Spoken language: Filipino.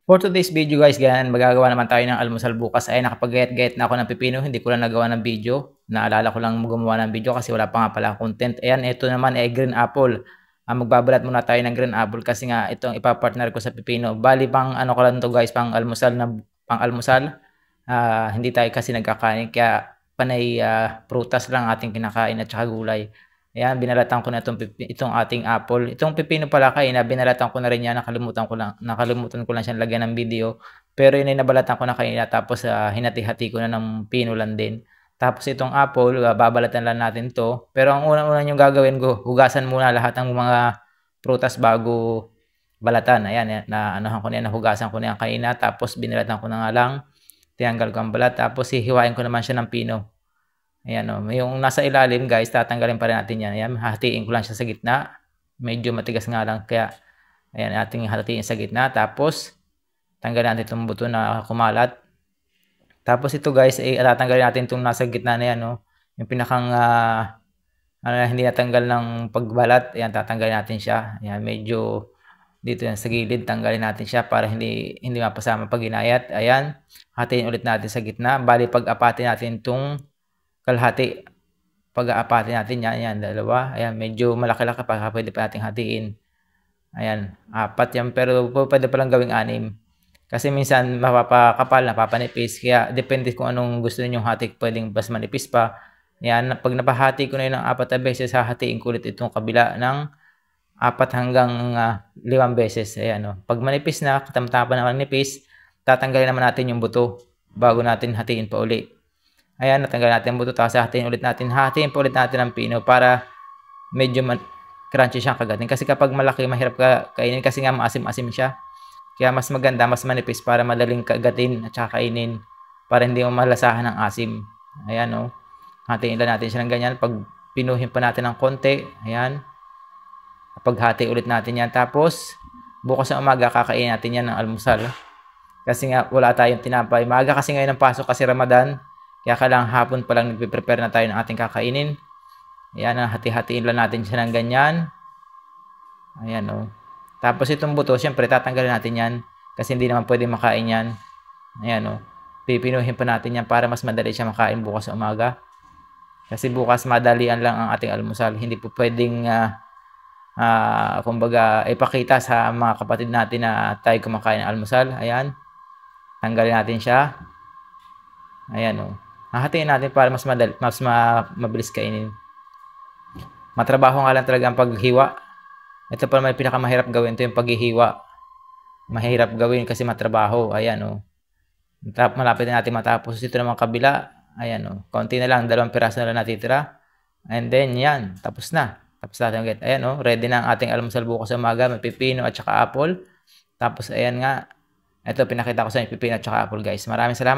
For today's video guys, ganyan, magagawa naman tayo ng almusal bukas. Ay nakapag-gayat-gayat na ako ng pipino, hindi ko lang nagawa ng video. Naalala ko lang gumawa ng video kasi wala pa nga pala content. Ayan, ito naman ay green apple. Magbabalat muna tayo ng green apple kasi nga itong ipapartner ko sa pipino. Bali pang ano ko lang to guys, pang almusal na pang almusal. Hindi tayo kasi nagkakain kaya panay prutas lang ating kinakain at saka gulay. Ayan, binalatan ko na itong ating apple. Itong pipino pala kaina, binalatan ko na rin yan. Nakalimutan ko lang siyang lagyan ng video. Pero yun ay nabalatan ko na kaina. Tapos hinati-hati ko na ng pinulan din. Tapos itong apple, babalatan lang natin to. Pero ang unang-una yung gagawin ko, hugasan muna lahat ng mga prutas bago balatan. Ayan, na anuhan ko na yan, nahugasan ko na yan kaina. Tapos binalatan ko na nga lang. Tinanggal ko ang balat. Tapos hihiwain ko naman siya ng pino. Ayan o, yung nasa ilalim guys, tatanggalin pa rin natin yan. Ayan, hatiin ko lang siya sa gitna. Medyo matigas nga lang, kaya ayan, ating hatiin sa gitna. Tapos, tanggalin natin itong buto na kumalat. Tapos ito guys, tatanggalin natin itong nasa gitna na yan, no? Yung pinakang hindi natanggal ng pagbalat. Ayan, tatanggalin natin siya. Ayan, medyo dito yan sa gilid, tanggalin natin siya para hindi mapasama pag ginayat. Ayan, hatiin ulit natin sa gitna. Bali, pag-apatin natin itong kalahati. Pag-aapatin natin yan, dalawa. Ayan, medyo malaki-laki pa, pwede pa nating hatiin. Ayan, 4 yan, pero pwede pa lang gawing 6. Kasi minsan mapapakapal, napapanipis, kaya depende kung anong gusto ninyong hati, pwedeng mas manipis pa. Ayan, pag napahati ko na yun ng 4 na beses, hahatiin ko ulit itong kabila ng 4 hanggang 5 beses. Ayan, no. Pag manipis na, katamtapan na manipis, tatanggalin naman natin yung buto bago natin hatiin pa uli. Ayan, natanggal natin ang buto, tapos hatiin ulit natin. Hatiin pa ulit natin ang pino para medyo crunchy siyang kagatin. Kasi kapag malaki, mahirap kainin kasi nga maasim-asim siya. Kaya mas maganda, mas manipis para madaling kagatin at saka kainin. Para hindi mo malasahan ng asim. Ayan o. Hatiin lang natin siya ng ganyan. Pag pinuhin pa natin ng konti, ayan. Paghati ulit natin yan. Tapos, bukas na umaga, kakainin natin yan ng almusal. Kasi nga, wala tayong tinapay. Maaga kasi ngayon ang pasok kasi Ramadan. Kaya kailangan hapon pa lang nagpe-prepare na tayo ng ating kakainin. Ayan, hati-hatiin lang natin siya ng ganyan. Ayan o. Tapos itong buto, syempre tatanggalin natin yan. Kasi hindi naman pwede makain yan. Ayan o. Pipinuhin pa natin yan para mas madali siya makain bukas sa umaga. Kasi bukas madalian lang ang ating almusal. Hindi po pwedeng, kumbaga, ipakita sa mga kapatid natin na tayo kumakain ng almusal. Ayan. Tanggalin natin siya. Ayan o. Hahatiin natin para mas mabilis kainin. Matrabaho nga lang talaga ang paghiwa. Ito pa may pinakamahirap gawin. Ito yung paghihiwa. Mahirap gawin kasi matrabaho. Ayan o. Malapit na natin matapos. Ito naman kabila. Ayan o. Konti na lang. 2 piraso na lang natitira. And then yan. Tapos na. Tapos natin ulit. Ayan o. Ready na ang ating almusal bukas sa umaga. May pipino at saka apple. Tapos ayan nga. Ito pinakita ko sa inyo pipino at saka apple guys. Maraming salamat.